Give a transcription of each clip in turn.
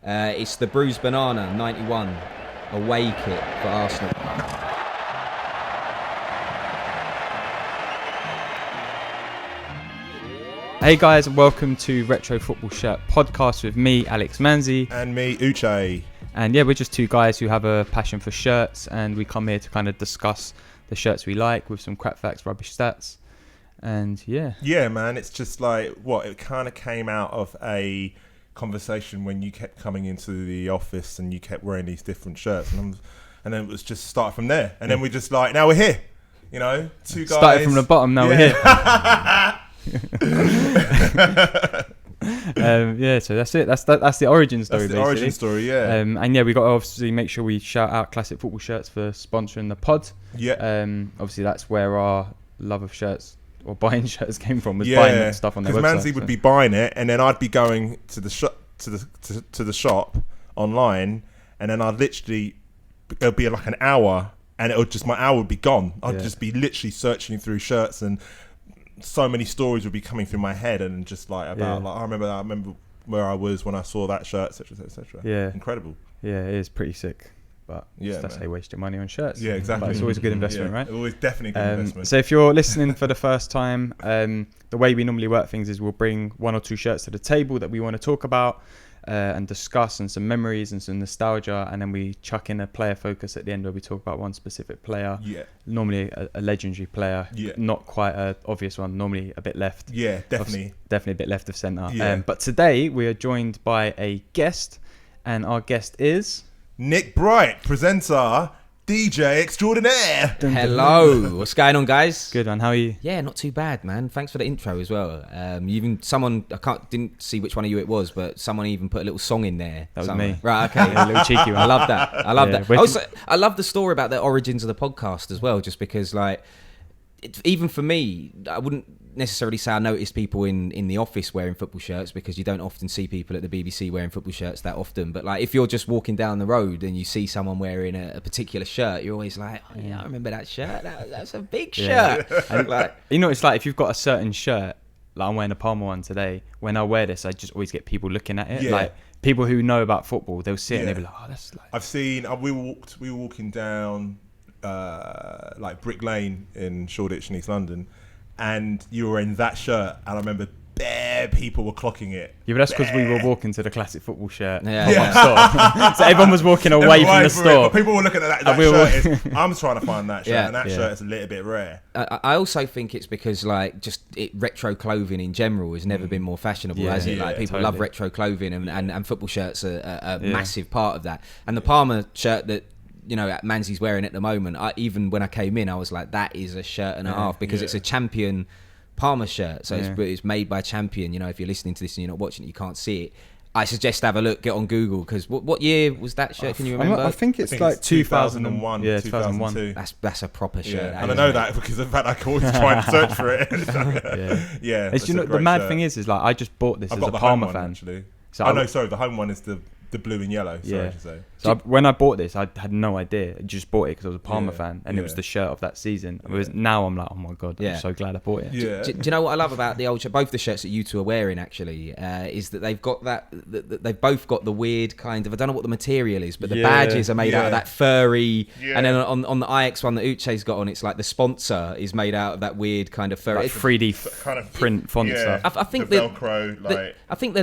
It's the Bruised Banana 91 away kit for Arsenal. Hey guys, and welcome to Retro Football Shirt Podcast with me, Alex Manzi. And me, Uche. And yeah, we're just two guys who have a passion for shirts, and we come here to kind of discuss the shirts we like with some crap facts, rubbish stats. And yeah. Yeah, man, it's just like, it kind of came out of a conversation when you kept coming into the office and you kept wearing these different shirts. And then it was just started from there. And then we just like, now we're here. You know, two guys. Started from the bottom, now we're here. So that's it. That's the origin story. That's the basically. origin story, yeah. And yeah, we got to obviously make sure we shout out Classic Football Shirts for sponsoring the pod. Yeah. Obviously that's where our love of shirts or buying shirts came from, was buying that stuff on their website. Because Manzi would be buying it, and then I'd be going to the shop to the shop online, and then I'd literally it'll be like an hour, and my hour would be gone. I'd just be literally searching through shirts, and so many stories would be coming through my head, and just like about like I remember where I was when I saw that shirt, etc., etc. Yeah, incredible. Yeah, it is pretty sick. But that's how you waste your money on shirts. Yeah, exactly. But it's always a good investment, right? Always definitely a good investment. So if you're listening for the first time, the way we normally work things is we'll bring one or two shirts to the table that we want to talk about and discuss, and some memories and some nostalgia, and then we chuck in a player focus at the end where we talk about one specific player. Yeah. Normally a legendary player. Yeah. Not quite an obvious one. Normally a bit left. Yeah, definitely. Definitely a bit left of centre. Yeah. But today we are joined by a guest, and our guest is Nick Bright, presenter, DJ extraordinaire. Hello, what's going on, guys? Good, man. How are you? Yeah, not too bad, man. Thanks for the intro as well. Didn't see which one of you it was, but someone even put a little song in there. That was me. Right, okay. A little cheeky one. I love that. I love the story about the origins of the podcast as well, just because, like, even for me, I wouldn't necessarily say I noticed people in the office wearing football shirts, because you don't often see people at the BBC wearing football shirts that often. But like, if you're just walking down the road and you see someone wearing a particular shirt, you're always like, oh yeah, I remember that shirt. That's a big shirt. And like, you know, it's like if you've got a certain shirt, like I'm wearing a Palmer one today. When I wear this, I just always get people looking at it. Yeah. Like people who know about football, they'll see it and they'll be like, oh, that's like. I've seen. We were walking down like Brick Lane in Shoreditch in East London, and you were in that shirt, and I remember bare people were clocking it. Yeah, but that's because we were walking to the Classic Football Shirt store. So everyone was walking away from the store. People were looking at that shirt. I'm trying to find that shirt, and that shirt is a little bit rare. I also think it's because like retro clothing in general has never been more fashionable, has it? Like people love retro clothing, and football shirts are a massive part of that. And the Palmer shirt that Manzi's wearing at the moment, even when I came in, I was like, that is a shirt and a half, because it's a Champion Palmer shirt, so it's made by Champion. If you're listening to this and you're not watching it, you can't see it. I suggest have a look, get on Google, because what year was that shirt? Can you remember? I think it's like 2001. Yeah, 2002. That's a proper shirt. And I know that because in fact I always try and search for it. The mad thing is like I just bought this as a Palmer fan. Actually. So the home one is the blue and yellow. Sorry to say. So when I bought this, I had no idea. I just bought it because I was a Palmer fan, and it was the shirt of that season. Now I'm like, oh my god, I'm so glad I bought it. Yeah. Do you know what I love about the old shirt? Both the shirts that you two are wearing actually is that they've got they've both got the weird kind of, I don't know what the material is, but the badges are made out of that furry. And then on the IX one that Uche's got on, it's like the sponsor is made out of that weird kind of furry, like 3D kind of print font stuff. I think the Velcro. I think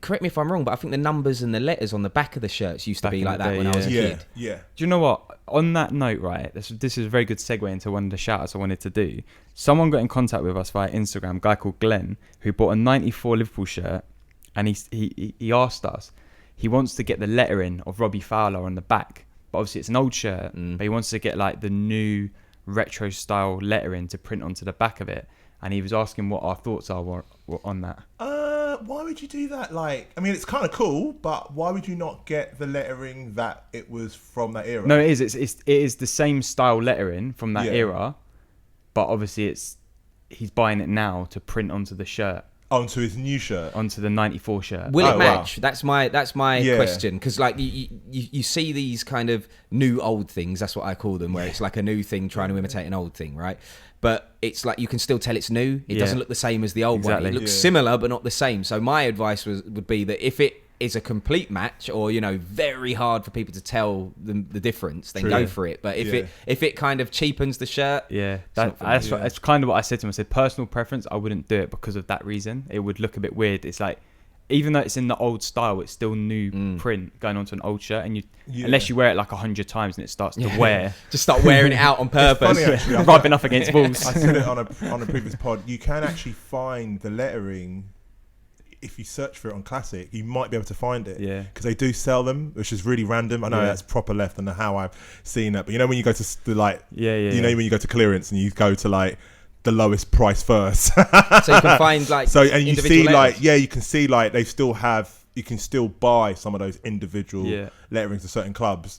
correct me if I'm wrong, but I think the numbers and the letters on the back of the shirts used to be like that when I was a kid. Yeah. Do you know what? On that note, right, this is a very good segue into one of the shout outs I wanted to do. Someone got in contact with us via Instagram, a guy called Glenn, who bought a 94 Liverpool shirt, and he asked us, he wants to get the lettering of Robbie Fowler on the back, but obviously it's an old shirt, but he wants to get like the new retro style lettering to print onto the back of it, and he was asking what our thoughts are on that. Why would you do that? Like, I mean, it's kind of cool, but why would you not get the lettering that it was from that era? No, it is the same style lettering from that era, but obviously he's buying it now to print onto the shirt. Onto his new shirt, onto the 94 shirt. Will it match? Wow. That's my question, because like you see these kind of new old things. That's what I call them, where it's like a new thing trying to imitate an old thing, right? But it's like you can still tell it's new. It doesn't look the same as the old one. It looks similar, but not the same. So my advice would be that if it is a complete match, or very hard for people to tell the difference, then go for it. But if it kind of cheapens the shirt, that's kind of what I said to him. I said personal preference, I wouldn't do it because of that reason. It would look a bit weird. It's like, even though it's in the old style, it's still new print going onto an old shirt, and unless you wear it like 100 times and it starts to wear, just start wearing it out on purpose, rubbing up against walls. I said it on a previous pod. You can actually find the lettering. If you search for it on Classic, you might be able to find it. Yeah. Because they do sell them, which is really random. I know that's proper left and how I've seen it. But when you go to the when you go to clearance and you go to like the lowest price first. So you can find like and you see letters. You can see like they still have. You can still buy some of those individual letterings to certain clubs.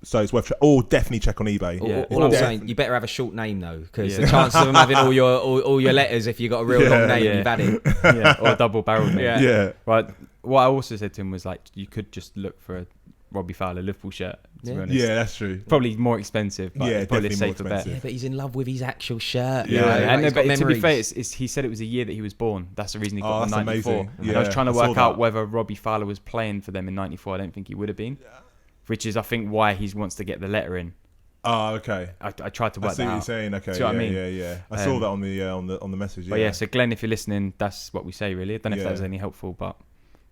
So it's worth. Definitely check on eBay. All I'm saying, you better have a short name though, because the chances of them having all your letters, if you got a real long name, you've had it. Or a double barrel name. Yeah. Right. What I also said to him was like, you could just look for a Robbie Fowler Liverpool shirt. To be honest. Yeah, that's true. Probably more expensive, but probably a safer bet. Yeah, but he's in love with his actual shirt. But to be fair, he said it was a year that he was born. That's the reason he got the 94. And I was trying to work out whether Robbie Fowler was playing for them in 94. I don't think he would have been, which is I think why he wants to get the letter in. Oh, okay. I tried to work that out. I see what you're saying. Okay, see what I mean? Yeah. I saw that on the message. But so Glenn, if you're listening, that's what we say really. I don't know if that was any helpful, but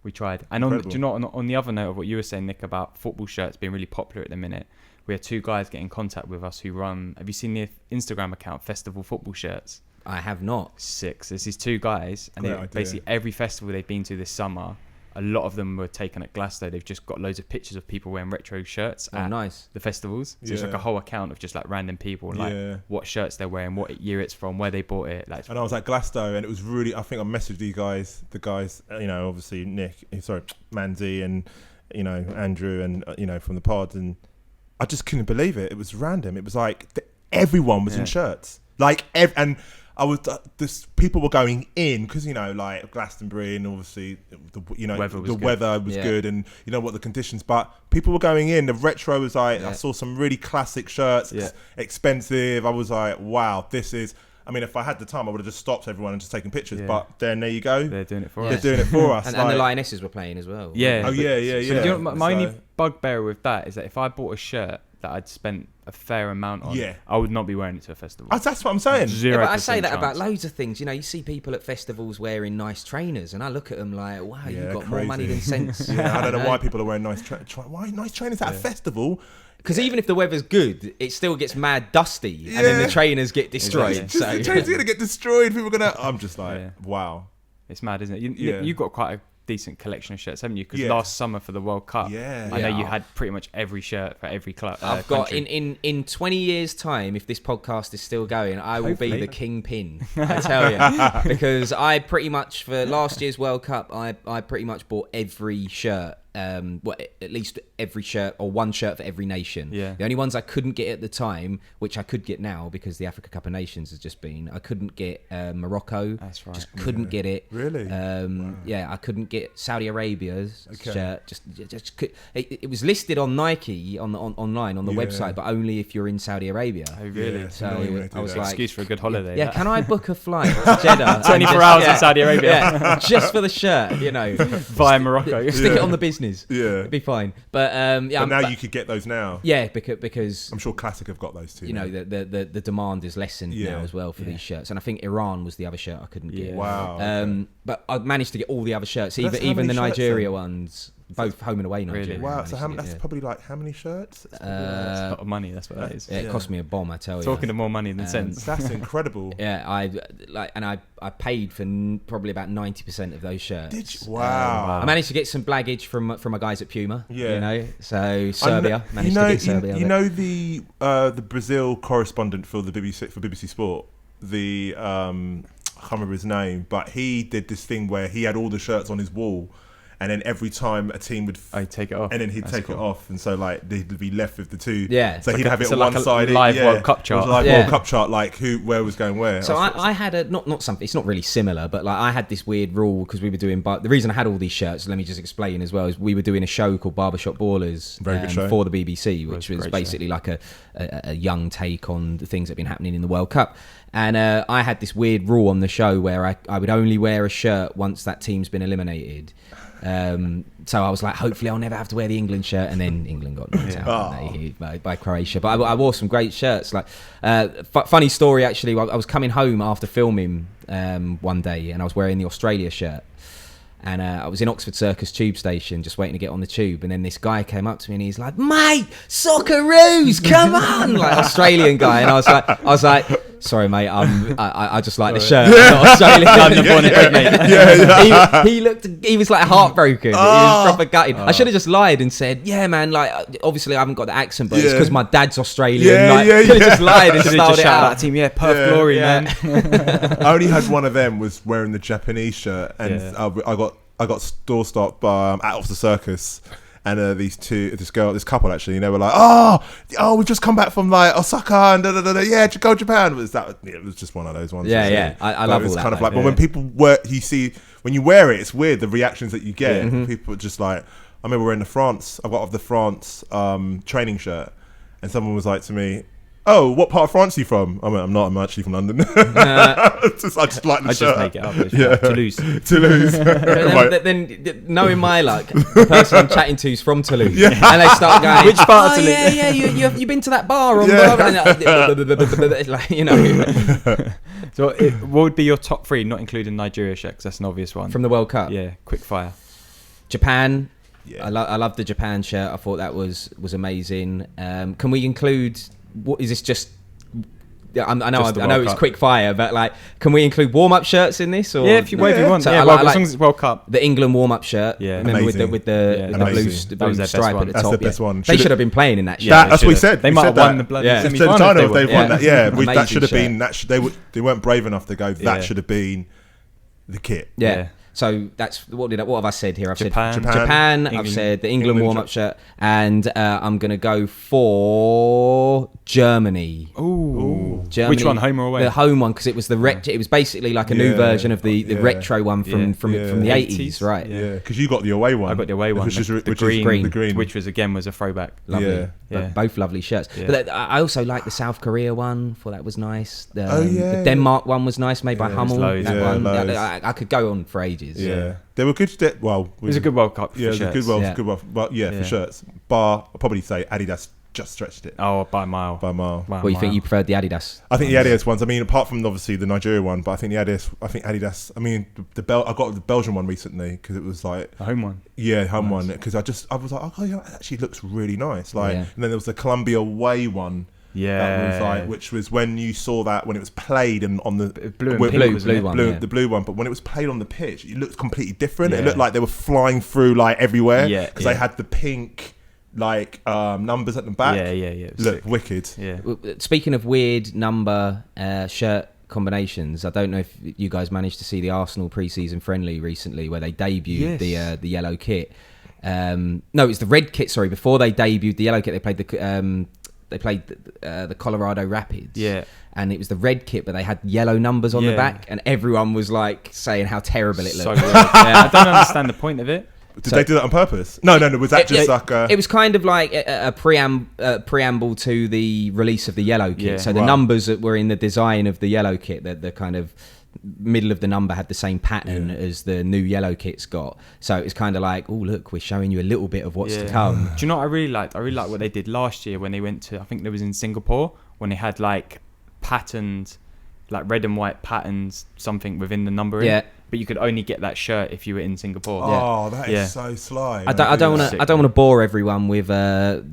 we tried. And do you know, on the other note of what you were saying, Nick, about football shirts being really popular at the minute, we had two guys get in contact with us who run. Have you seen the Instagram account Festival Football Shirts? I have not. Sick. There's these two guys, and basically every festival they've been to this summer, a lot of them were taken at Glasgow. They've just got loads of pictures of people wearing retro shirts at the festivals. So it's like a whole account of just like random people, like what shirts they're wearing, what year it's from, where they bought it. Like, and I was at Glasgow, and it was really. I think I messaged the guys, obviously Manzi, and Andrew, and from the pod, and I just couldn't believe it. It was random. It was like everyone was in shirts, and I was people were going in because like Glastonbury, and obviously the weather was good, and what the conditions, but people were going in. The retro was like I saw some really classic shirts, expensive. I was like, wow, this is. I mean, if I had the time, I would have just stopped everyone and just taken pictures. But then there you go. They're doing it for us. They're doing it for us. And the Lionesses were playing as well. Yeah. Oh, yeah. So my only bugbear with that is that if I bought a shirt that I'd spent a fair amount on, I would not be wearing it to a festival. That's what I'm saying. 0% but I say that chance. about loads of things. You see people at festivals wearing nice trainers, and I look at them like, wow, you've got more money than sense. I don't know why people are wearing nice trainers at a festival. Because even if the weather's good, it still gets mad dusty, and then the trainers get destroyed. The trainers are going to get destroyed. People are going to... I'm just like, wow. It's mad, isn't it? You've got quite a decent collection of shirts, haven't you? Because last summer for the World Cup, I know you had pretty much every shirt for every club. I've got, in 20 years' time, if this podcast is still going, I will be the kingpin, I tell you. Because I pretty much, for last year's World Cup, I pretty much bought every shirt. At least every shirt, or one shirt for every nation. The only ones I couldn't get at the time, which I could get now because the Africa Cup of Nations has just been, I couldn't get Morocco. That's right. Just couldn't get it. Really? I couldn't get Saudi Arabia's shirt. Just could. It was listed on Nike online on the website, but only if you're in Saudi Arabia. Oh really? So I was like, excuse for a good holiday. Yeah, can I book a flight to Jeddah? 24 hours in Saudi Arabia. Just for the shirt, via Morocco. Stick it on the business. Yeah, it'd be fine. But but now you could get those now. Yeah, because I'm sure Classic have got those too. The demand is lessened now as well for these shirts, and I think Iran was the other shirt I couldn't get. Wow. But I managed to get all the other shirts, even the Nigeria ones. Both home and away Nigeria. Really? Wow, so that's probably like how many shirts? That's a lot of money, that's what that is. It cost me a bomb, I tell you. Talking of more money than sense. That's incredible. I paid for probably about 90% of those shirts. Did you? Wow. I managed to get some blaggage from my guys at Puma. So Serbia. The Brazil correspondent for the BBC Sport, I can't remember his name, but he did this thing where he had all the shirts on his wall, and then every time a team would take it off, and then he'd take it off, and so like they'd be left with the two. So he'd have it one sided. Live World Cup chart. World Cup chart, like where was going where. So I had a not something. It's not really similar, but like I had this weird rule because we were doing. But the reason I had all these shirts, let me just explain as well, is we were doing a show called Barbershop Ballers, very good show, for the BBC, which was basically like a young take on the things that have been happening in the World Cup. And I had this weird rule on the show where I would only wear a shirt once that team's been eliminated. So I was like, hopefully I'll never have to wear the England shirt, and then England got knocked out by Croatia. But I wore some great shirts. Like funny story actually, I was coming home after filming one day, and I was wearing the Australia shirt. And I was in Oxford Circus tube station, just waiting to get on the tube. And then this guy came up to me and he's like, "Mate, Socceroos, come on!" Like Australian guy. And I was like, "Sorry, mate, I just like the shirt. I'm not Australian." He was like heartbroken. He was proper gutted. I should have just lied and said, "Yeah, man, like obviously I haven't got the accent, but it's because my dad's Australian." Could have just lied and styled it out. That team, Perth Glory, man. I only had one of them was wearing the Japanese shirt, and I got store stopped at Oxford Circus, and this couple actually, and they were like, "Oh, we've just come back from like Osaka and go Japan." It was just one of those ones. I love all that. It's kind of like, but when people when you wear it, it's weird the reactions that you get. People are just like, I remember wearing I got off the France training shirt, and someone was like to me, "Oh, what part of France are you from?" I'm not. I'm actually from London. I just like the shirt. Just make it up. Toulouse. Then knowing my luck, the person I'm chatting to is from Toulouse, and they start going, "Which part of Toulouse?" Yeah. You've been to that bar on like, So, what would be your top 3, not including Nigeria shirt? 'Cause that's an obvious one from the World Cup. Yeah, quick fire. Japan. Yeah. I love the Japan shirt. I thought that was amazing. Can we include? What is this? Just I know it's quick fire, but like, can we include warm up shirts in this? Or if you want. So as long as it's World Cup. The England warm up shirt. Yeah, remember with the blue stripe at the top. That's the best one. They should have been playing in that shirt. That's what we said. They might have won the bloody semi-final if they've won that. Yeah, that should have been. They weren't brave enough to go. That should have been the kit. Yeah. So that's what have I said here? I've Japan, said Japan. I've said the England warm-up shirt, and I'm gonna go for Germany. Ooh, Germany. Which one, home or away? The home one, because it was the It was basically like a new version of the retro one from the 80s, right? Yeah, because you got the away one. I got the away one, which is the green, which was a throwback. Lovely. Yeah. Both lovely shirts. Yeah. But I also like the South Korea one. Thought that was nice. The Denmark one was nice, made by Hummel. That one. I could go on for ages. Yeah. They were good. It was a good World Cup. Yeah, it was a good World. But for shirts. Bar, I'll probably say Adidas just stretched it. Oh, by a mile. What do you think? You preferred the Adidas? I think the Adidas ones. I mean, apart from obviously the Nigeria one, but I think Adidas. I mean, I got the Belgian one recently because it was like the home one. Yeah, home one. Because I was like, oh, that actually looks really nice. Like, and then there was the Colombia away one. Yeah, that was like, which was when you saw that when it was played and on the blue one, the blue one. But when it was played on the pitch, it looked completely different. It looked like they were flying through like everywhere because they had the pink like numbers at the back. Look wicked. Yeah. Speaking of weird number shirt combinations, I don't know if you guys managed to see the Arsenal pre-season friendly recently where they debuted the yellow kit. No, it's the red kit. Sorry, before they debuted the yellow kit, they played the Colorado Rapids. Yeah. And it was the red kit, but they had yellow numbers on the back, and everyone was like saying how terrible it looked. I don't understand the point of it. Did they do that on purpose? No. Was that just like a... It was kind of like a preamble to the release of the yellow kit. So the numbers that were in the design of the yellow kit, the kind of middle of the number had the same pattern as the new yellow kit's got. So it's kind of like, oh look, we're showing you a little bit of what's to come. Do you know what I really liked? I really liked what they did last year when they went to, I think it was in Singapore, when they had like patterned, like red and white patterns, something within the numbering. Yeah. But you could only get that shirt if you were in Singapore. Oh, that is so sly. I don't want to bore everyone with the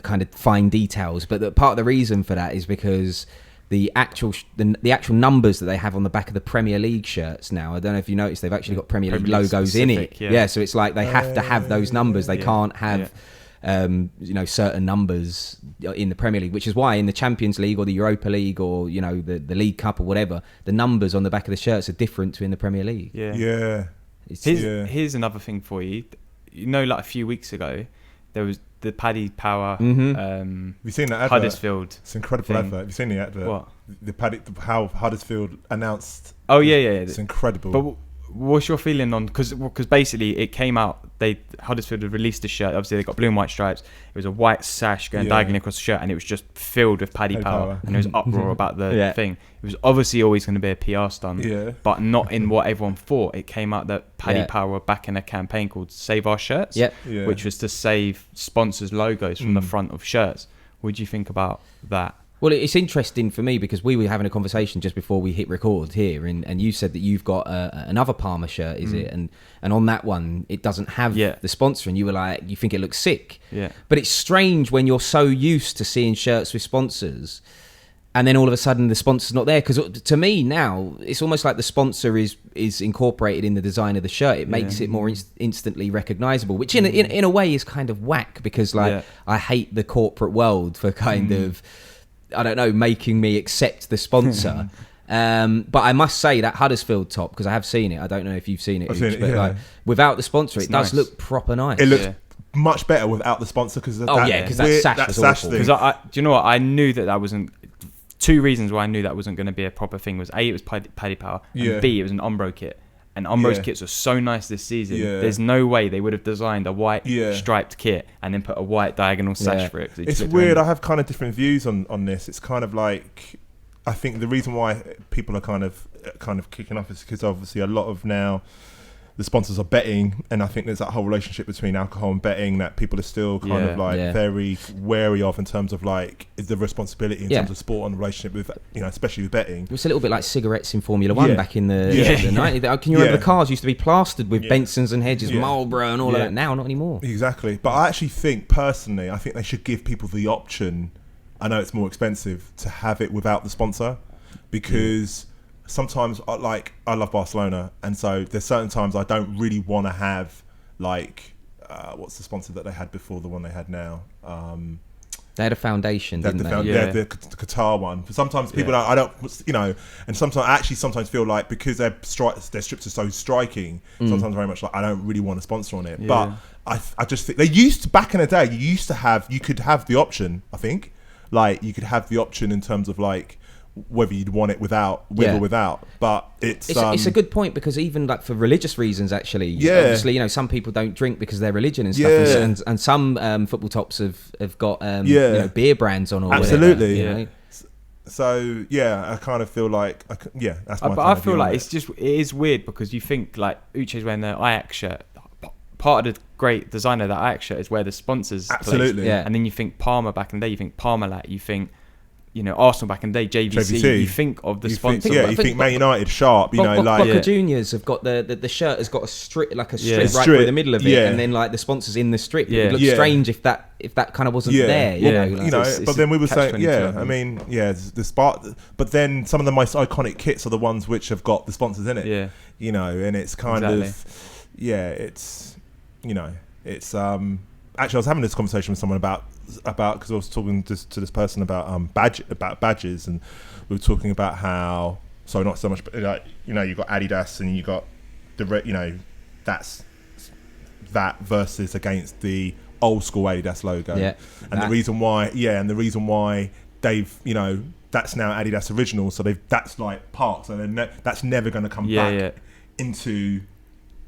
kind of fine details, but part of the reason for that is because the actual numbers that they have on the back of the Premier League shirts now, I don't know if you noticed, they've actually got Premier League logos specific, in it. Yeah, so it's like they have to have those numbers. They can't have certain numbers in the Premier League, which is why in the Champions League or the Europa League or the League Cup or whatever, the numbers on the back of the shirts are different to in the Premier League. Here's another thing for you. Like a few weeks ago, there was the Paddy Power. Have you seen that advert? Huddersfield. It's an incredible advert. Have you seen the advert? What? How Huddersfield announced. Oh yeah. It's incredible. But what's your feeling on, because basically it came out, Huddersfield had released a shirt, obviously they got blue and white stripes, it was a white sash going diagonally across the shirt, and it was just filled with Paddy Power, and there was uproar about the thing. It was obviously always going to be a PR stunt, but not in what everyone thought. It came out that Paddy Power were back in a campaign called Save Our Shirts, which was to save sponsors' logos from the front of shirts. What do you think about that? Well, it's interesting for me because we were having a conversation just before we hit record here, and you said that you've got another Parma shirt, is it? And on that one, it doesn't have the sponsor, and you were like, you think it looks sick. Yeah. But it's strange when you're so used to seeing shirts with sponsors, and then all of a sudden the sponsor's not there. Because to me now, it's almost like the sponsor is incorporated in the design of the shirt. It makes it more instantly recognisable, which in a way is kind of whack, because I hate the corporate world for kind of, I don't know, making me accept the sponsor. But I must say that Huddersfield top, because I have seen it. I don't know if you've seen it. I've seen it, but like, without the sponsor, it does look proper nice. It looks much better without the sponsor because that sash was awful. Because do you know what? I knew that wasn't. Two reasons why I knew that wasn't going to be a proper thing was A, it was Paddy Power, and B, it was an Umbro kit. And Umbro's kits are so nice this season. There's no way they would have designed a white striped kit and then put a white diagonal sash for it. It's weird. I have kind of different views on this. It's kind of like, I think the reason why people are kind of kicking off is because obviously a lot of now the sponsors are betting, and I think there's that whole relationship between alcohol and betting that people are still kind of like very wary of in terms of like the responsibility in terms of sport and relationship with, especially with betting. It's a little bit like cigarettes in Formula One back in the 90s. Can you remember the cars used to be plastered with Bensons and Hedges, Marlboro and all of that? Now, not anymore. Exactly. But I actually think, personally, I think they should give people the option, I know it's more expensive, to have it without the sponsor, because sometimes I love Barcelona, and so there's certain times I don't really want to have what's the sponsor that they had before the one they had now? They had a foundation, didn't they? The Qatar one. For sometimes people and sometimes I actually sometimes feel like because their strips are so striking, sometimes very much like I don't really want a sponsor on it. But I just think they used to, back in the day, you could have the option. I think you could have the option in terms of like whether you'd want it with or without, but it's a good point, because even like for religious reasons, actually, obviously, some people don't drink because of their religion and stuff, and some football tops have got beer brands on, or absolutely, whatever, So I kind of feel like that's my. But I feel like it is weird, because you think like Uche's wearing the Ajax shirt. Part of the great design of that Ajax shirt is where the sponsors absolutely, and then you think Parma back in the day, you think Parmalat, you think Arsenal back in the day, JVC. You think of the sponsor. You think Man United, Sharp. Boca Juniors have got the shirt has got a strip, like a strip right through the middle of it, and then like the sponsors in the strip. It would look strange if that kind of wasn't there. But then we were saying, the Spark. But then some of the most iconic kits are the ones which have got the sponsors in it. And it's kind of, it's. Actually, I was having this conversation with someone about because I was talking to this person about badges, and we were talking about how, so not so much, but you got Adidas and you got that's that versus against the old school Adidas logo, and the reason why they've that's now Adidas original, so that's like parts, and then that's never going to come back into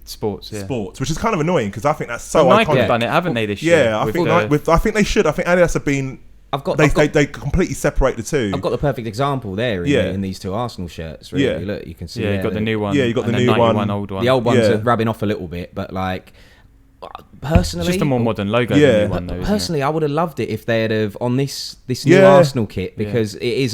sports, which is kind of annoying, because I think that's so Nike iconic. have done it, haven't they, this year? I think they should. I think Adidas have been. They completely separate the two. I've got the perfect example there in these two Arsenal shirts. Really, look, you can see. You got the new one. You got the new one. Old one. The old ones are rubbing off a little bit, but like. Personally, it's just a more modern logo than the new one, though. Personally, I would have loved it if they'd have on this new Arsenal kit, because it is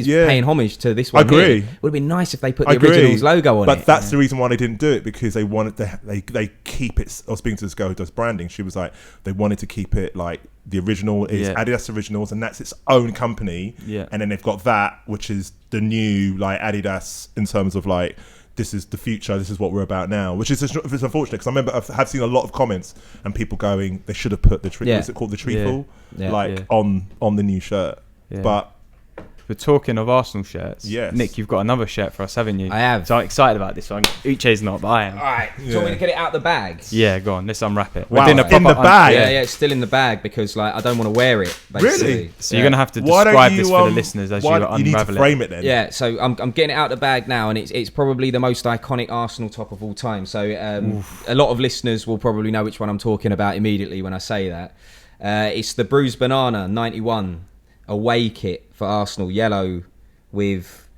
paying homage to this one. I agree. It would have been nice if they put the original's logo on it. But that's the reason why they didn't do it, because they wanted they keep it. I was speaking to this girl who does branding. She was like, they wanted to keep it like the original is Adidas Originals, and that's its own company. And then they've got that, which is the new like Adidas in terms of like, this is the future, this is what we're about now, which is it's unfortunate, because I remember I've seen a lot of comments and people going, they should have put the treacle, is it called the treacle, on the new shirt, but We're talking of Arsenal shirts. Yes. Nick, you've got another shirt for us, haven't you? I have. So I'm excited about this one. Uche's not, but I am. All right. Do you want me to get it out the bag? Yeah, go on. Let's unwrap it. Wow, We're doing a in the proper bag? Yeah, it's still in the bag because like I don't want to wear it. Basically. Really? So you're going to have to Why don't describe you, this for the listeners as you unravel you need to frame it then. Yeah, so I'm getting it out the bag now, and it's probably the most iconic Arsenal top of all time. So a lot of listeners will probably know which one I'm talking about immediately when I say that. It's the Bruised Banana 91 away kit for Arsenal, yellow with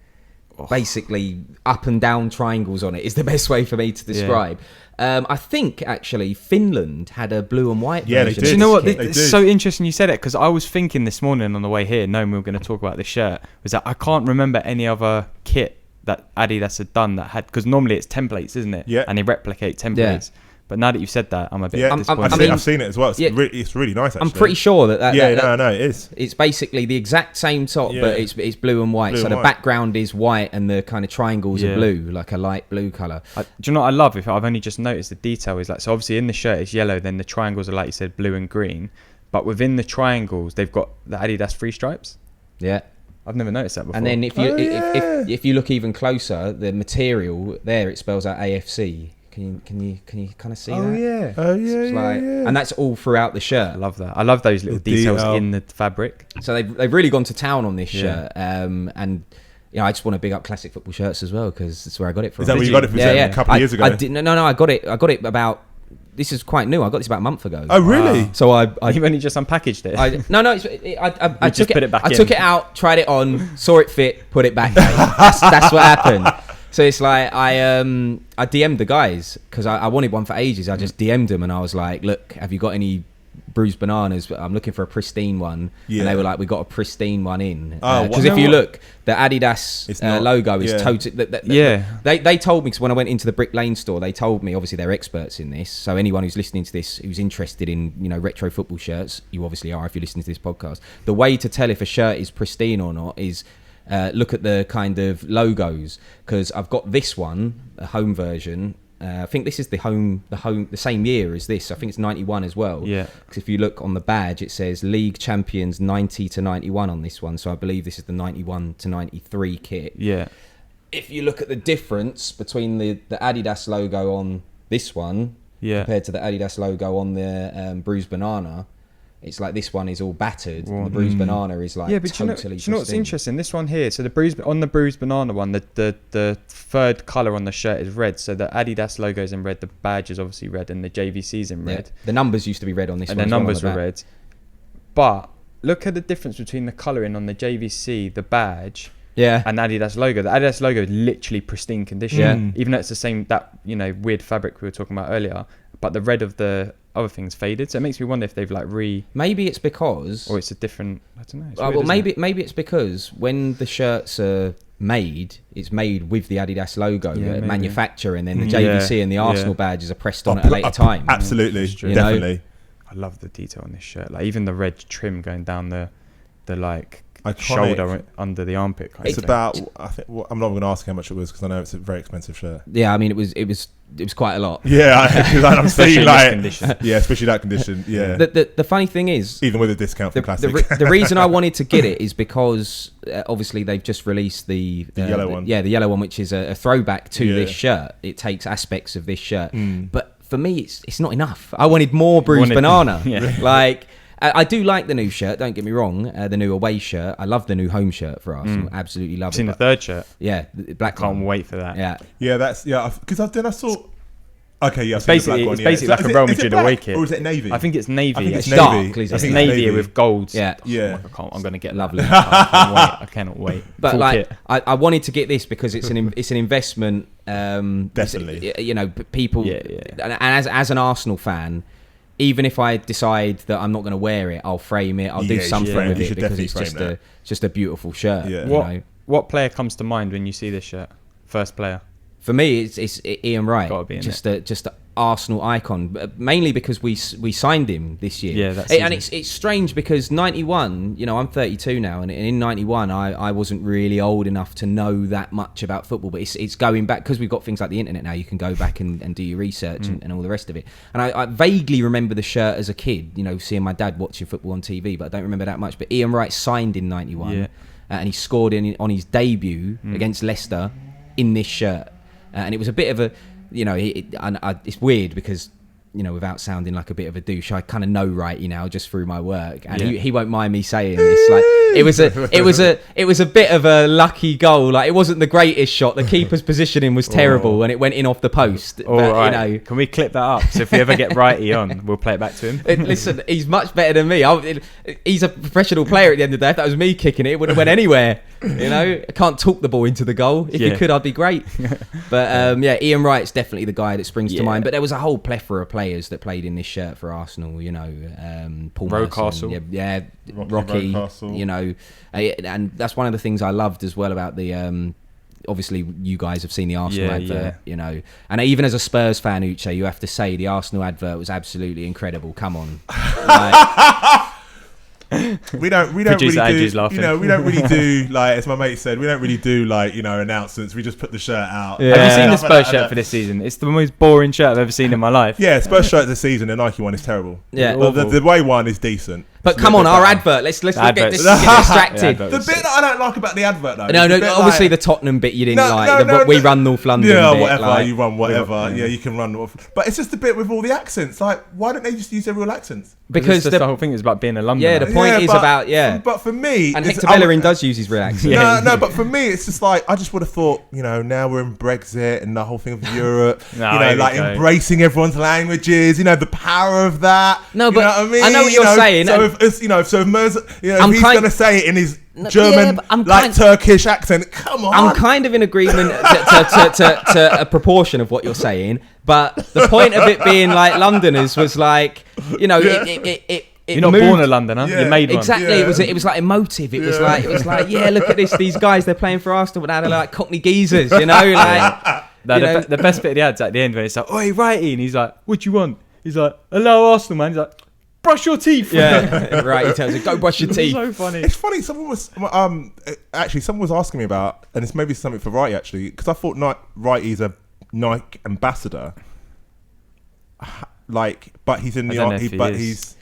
basically up and down triangles on it is the best way for me to describe. I think actually Finland had a blue and white version. They did. Do you know what? They It's did. so interesting you said it, because I was thinking this morning on the way here, knowing we were going to talk about this shirt, was that I can't remember any other kit that Adidas had done that had, because normally it's templates, isn't it? Yeah. And they replicate templates. But now that you've said that, I'm a bit Yeah, disappointed. I've seen it as well. It's, it's really nice, actually. I'm pretty sure that no, it is. it's basically the exact same top, but it's blue and white. Blue so and the white. background is white and the kind of triangles are blue, like a light blue colour. Do you know what I love? If I've only just noticed the detail is like, so obviously in the shirt it's yellow, then the triangles are, like you said, blue and green, but within the triangles they've got the Adidas three stripes. Yeah. I've never noticed that before. And then if you look even closer, the material there, it spells out AFC. Can you kind of see that? And that's all throughout the shirt. I love that. I love those little details in the fabric. So they've really gone to town on this shirt. And I just want to big up Classic Football Shirts as well, because that's where I got it from. Is that where you got it from? A couple of years ago? I got it about. This is quite new. I got this about a month ago. Oh, really? So You've only just unpackaged it. I took it. I took it out, tried it on, saw it fit, put it back. That's what happened. So it's like I DM'd the guys because I wanted one for ages. I just DM'd them and I was like, "Look, have you got any Bruised Bananas? I'm looking for a pristine one." Yeah. And they were like, "We got a pristine one in." Oh, Because if you look, the Adidas logo is totally. They told me, because when I went into the Brick Lane store, they told me, obviously they're experts in this. So anyone who's listening to this who's interested in retro football shirts, you obviously are if you're listening to this podcast. The way to tell if a shirt is pristine or not is look at the kind of logos, because I've got this one, a home version. I think this is the same year as this. I think it's 91 as well. Yeah. Because if you look on the badge, it says League Champions 90 to 91 on this one. So I believe this is the 91 to 93 kit. Yeah. If you look at the difference between the Adidas logo on this one compared to the Adidas logo on the Bruised Banana, it's like this one is all battered, and the Bruised Banana is like totally. Do you know what's interesting? This one here, so the Bruised Banana one, the third colour on the shirt is red. So the Adidas logo is in red, the badge is obviously red, and the JVC's in red. The numbers used to be red on this one. And the numbers were red. But look at the difference between the colouring on the JVC, the badge, and the Adidas logo. The Adidas logo is literally pristine condition, even though it's the same weird fabric we were talking about earlier. But the red of the other things faded, so it makes me wonder if they've maybe it's because, or it's a different, I don't know. Maybe it's because when the shirts are made, it's made with the Adidas logo at manufacture, and then the JVC and the Arsenal badges are pressed on at a later time. Absolutely, definitely. I love the detail on this shirt, like even the red trim going down the like Iconic. Shoulder under the armpit. It's about. I think I'm not going to ask how much it was because I know it's a very expensive shirt. Yeah, I mean it was quite a lot. Yeah, because I'm seeing like condition. Yeah, especially that condition. Yeah. The funny thing is, even with a discount for Classic, the reason I wanted to get it is because obviously they've just released the yellow one. Yeah, the yellow one, which is a throwback to this shirt. It takes aspects of this shirt, but for me, it's not enough. I wanted more Bruised Banana. Like. I do like the new shirt, don't get me wrong, the new away shirt. I love the new home shirt for Arsenal. Absolutely love it. Seen the third shirt? Yeah, the black Can't one. wait for that. Yeah, that's because then I saw. Okay, yeah, it's basically like a Real Madrid away kit. Or is it navy? I think it's navy. I think it's navy. It's navy with gold. Yeah. I'm going to get lovely. I cannot wait. But full like, kit. I wanted to get this because it's an investment. Definitely. You know, people. And as an Arsenal fan, even if I decide that I'm not going to wear it, I'll frame it. I'll do something with it because it's just a beautiful shirt. Yeah. What player comes to mind when you see this shirt? First player. For me, it's Ian Wright. Gotta be in just an Arsenal icon, mainly because we signed him this year. Yeah, and it's strange because 91. You know, I'm 32 now, and in 91, I wasn't really old enough to know that much about football. But it's going back because we've got things like the internet now. You can go back and do your research and all the rest of it. And I vaguely remember the shirt as a kid. You know, seeing my dad watching football on TV, but I don't remember that much. But Ian Wright signed in 91. and he scored on his debut against Leicester in this shirt. And it was a bit of a, it's weird because, without sounding like a bit of a douche, I kind of know Wrighty now just through my work, and he won't mind me saying this. Like it was a bit of a lucky goal. Like it wasn't the greatest shot. The keeper's positioning was terrible, and it went in off the post. But, can we clip that up? So if we ever get Wrighty on, we'll play it back to him. Listen, he's much better than me. He's a professional player at the end of the day. If that was me kicking it, it would have went anywhere. I can't talk the ball into the goal. If you could, I'd be great. But Ian Wright's definitely the guy that springs to mind. But there was a whole plethora of players that played in this shirt for Arsenal, Paul Rocastle, Rocky, and that's one of the things I loved as well about the obviously you guys have seen the Arsenal advert, and even as a Spurs fan, Uche, you have to say the Arsenal advert was absolutely incredible. Come on. We don't really do, we don't really do, like, as my mate said, we don't really do, like, announcements. We just put the shirt out. Have you seen the Spurs shirt for this season? It's the most boring shirt I've ever seen in my life. Yeah, Spurs shirt this season, the Nike one is terrible. Yeah, well, the away one is decent. But come on, our advert. Let's get distracted. The bit that I don't like about the advert, though. No, obviously the Tottenham bit you didn't like. We run North London. Yeah, bit, whatever. You run whatever. Yeah, you can run. But it's just the bit with all the accents. Like, why don't they just use their real accents? Because the whole thing is about being a Londoner. Yeah, the point is about But for me, and Hector Bellerin does use his real accent. No, but for me, it's just like I just would have thought. Now we're in Brexit and the whole thing of Europe. Embracing everyone's languages. The power of that. No, but you know what I mean? I know what you're saying. So if he's going to say it in his German, Turkish accent, come on. I'm kind of in agreement to a proportion of what you're saying, but the point of it being like Londoners was like, you're not born a Londoner, you made one. Exactly, it was like emotive. It was like, look at this, these guys, they're playing for Arsenal, but now they're like Cockney geezers, the best bit of the ad's at the end when it's like, "Oi, Wrighty," and he's like, "What do you want?" He's like, "Hello, Arsenal, man." He's like, "Brush your teeth." Yeah, right. He tells you, "Go brush your teeth." So funny. It's funny. Someone was asking me about, and it's maybe something for Wrighty actually, because I thought Wrighty's a Nike ambassador. But he's in the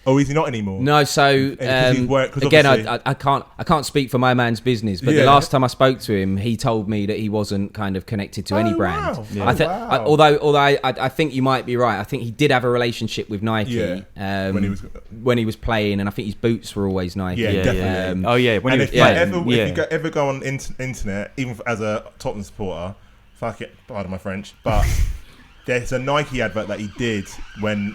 is he not anymore? No, so again, I can't speak for my man's business, but the last time I spoke to him, he told me that he wasn't kind of connected to any brand. Wow. Yeah. Although I think you might be right. I think he did have a relationship with Nike when he was playing, and I think his boots were always Nike. Yeah, definitely. When if you ever go on internet, even as a Tottenham supporter, fuck it, pardon my French, but. There's a Nike advert that he did when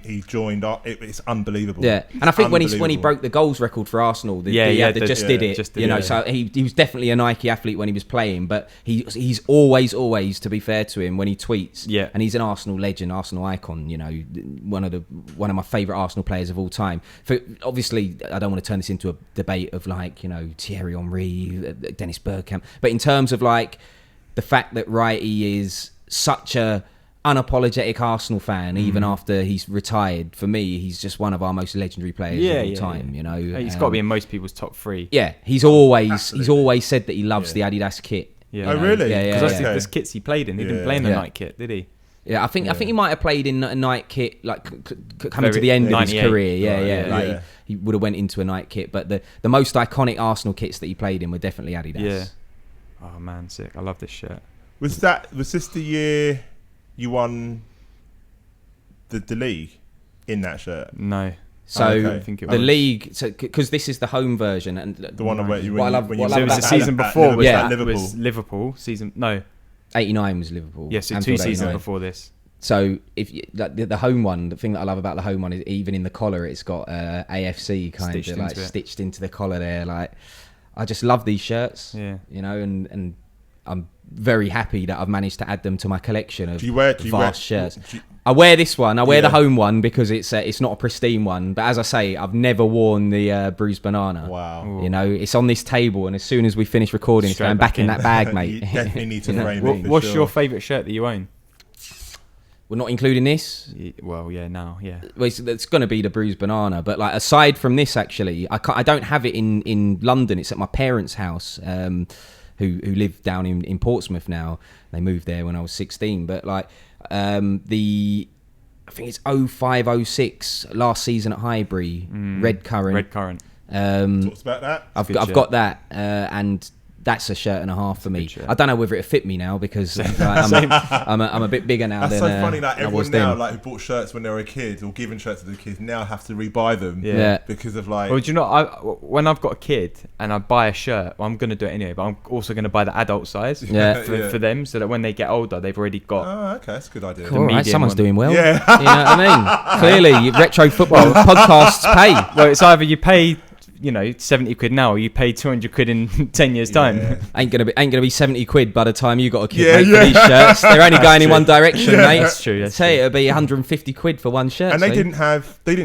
he joined. It's unbelievable. Yeah, and I think when he broke the goals record for Arsenal, did it. So he was definitely a Nike athlete when he was playing. But he's always, to be fair to him, when he tweets, and he's an Arsenal legend, Arsenal icon. One of my favourite Arsenal players of all time. Obviously, I don't want to turn this into a debate of Thierry Henry, Dennis Bergkamp, but in terms of the fact that Wrighty is such a unapologetic Arsenal fan, even after he's retired. For me, he's just one of our most legendary players of all time. He's got to be in most people's top 3. Yeah, he's always said that he loves the Adidas kit. Yeah. Oh, really? Yeah. Because there's kits he played in. He didn't play in the Nike kit, did he? Yeah, I think he might have played in a Nike kit, coming to the end of his career. He would have went into a Nike kit, but the most iconic Arsenal kits that he played in were definitely Adidas. Yeah. Oh man, sick! I love this shirt. Was this the year you won the league in that shirt? No. So I don't think it was. The league, because this is the home version, and the one where you. So it was the season before. Was Liverpool season? No, 89 was Liverpool. Yes, so 2 seasons before this. So if the home one, the thing that I love about the home one is even in the collar, it's got AFC kind of stitched into the collar there. I just love these shirts. Yeah, and I'm very happy that I've managed to add them to my collection of vast shirts. I wear this one. I wear the home one because it's not a pristine one. But as I say, I've never worn the Bruised Banana. Wow. It's on this table, and as soon as we finish recording, it's going back in that bag, mate. You definitely need to frame it. What's your favourite shirt that you own? We're not including this. Well, now. Well, it's going to be the Bruised Banana. But aside from this, actually, I don't have it in London. It's at my parents' house. Who live down in Portsmouth now. They moved there when I was 16. But I think it's 05-06 last season at Highbury, Red Current. Talks about that. I've got that, and that's a shirt and a half for me. I don't know whether it fit me now because I'm a bit bigger now. That's than, so funny. Like everyone now, then. Like who bought shirts when they were a kid or given shirts to the kids, now have to rebuy them. Yeah. Because of like. Well, do you know? When I've got a kid and I buy a shirt, well, I'm going to do it anyway. But I'm also going to buy the adult size for them, so that when they get older, they've already got. Oh, okay, that's a good idea. Cool, right, someone's doing well. Yeah. You know what I mean? Clearly, retro football podcasts pay. Well, it's either you pay, 70 quid now, or you pay 200 quid in 10 years time. Yeah. Ain't gonna be 70 quid by the time you got a kid, mate, for these shirts. They're only going in one direction, mate. That's true. Say it'll be 150 quid for one shirt. And they didn't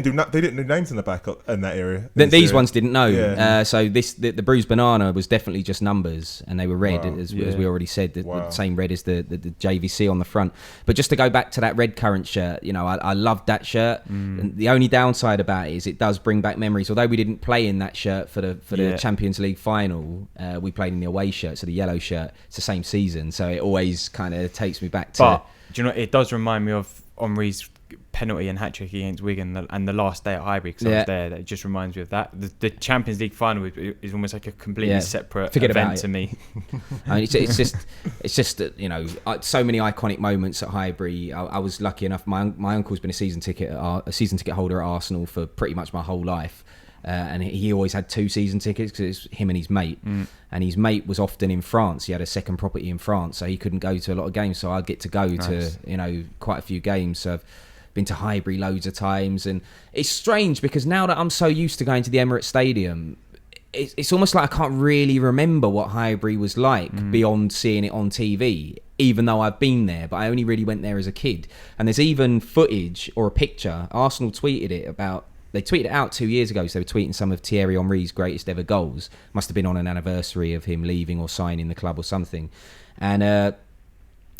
do names in the back in that area. These ones didn't know. Yeah. So the bruised banana was definitely just numbers, and they were red, as we already said, the same red as the JVC on the front. But just to go back to that red current shirt, I loved that shirt. And the only downside about it is it does bring back memories. Although we didn't play in that shirt for the Champions League final, we played in the away shirt, so the yellow shirt. It's the same season, so it always kind of takes me back to. But do you know? It does remind me of Henry's penalty and hat trick against Wigan and the last day at Highbury, because I was there. That just reminds me of that. The Champions League final is almost like a completely separate event to me. I mean, it's just that, so many iconic moments at Highbury. I was lucky enough. My uncle's been a season ticket holder at Arsenal for pretty much my whole life. And he always had 2 season tickets because it's him and his mate. And his mate was often in France. He had a second property in France, so he couldn't go to a lot of games. So I'd get to go to quite a few games. So I've been to Highbury loads of times, and it's strange because now that I'm so used to going to the Emirates Stadium, it's almost like I can't really remember what Highbury was like beyond seeing it on TV. Even though I've been there, but I only really went there as a kid. And there's even footage or a picture. Arsenal tweeted it about. They tweeted it out 2 years ago, so they were tweeting some of Thierry Henry's greatest ever goals. Must have been on an anniversary of him leaving or signing the club or something. And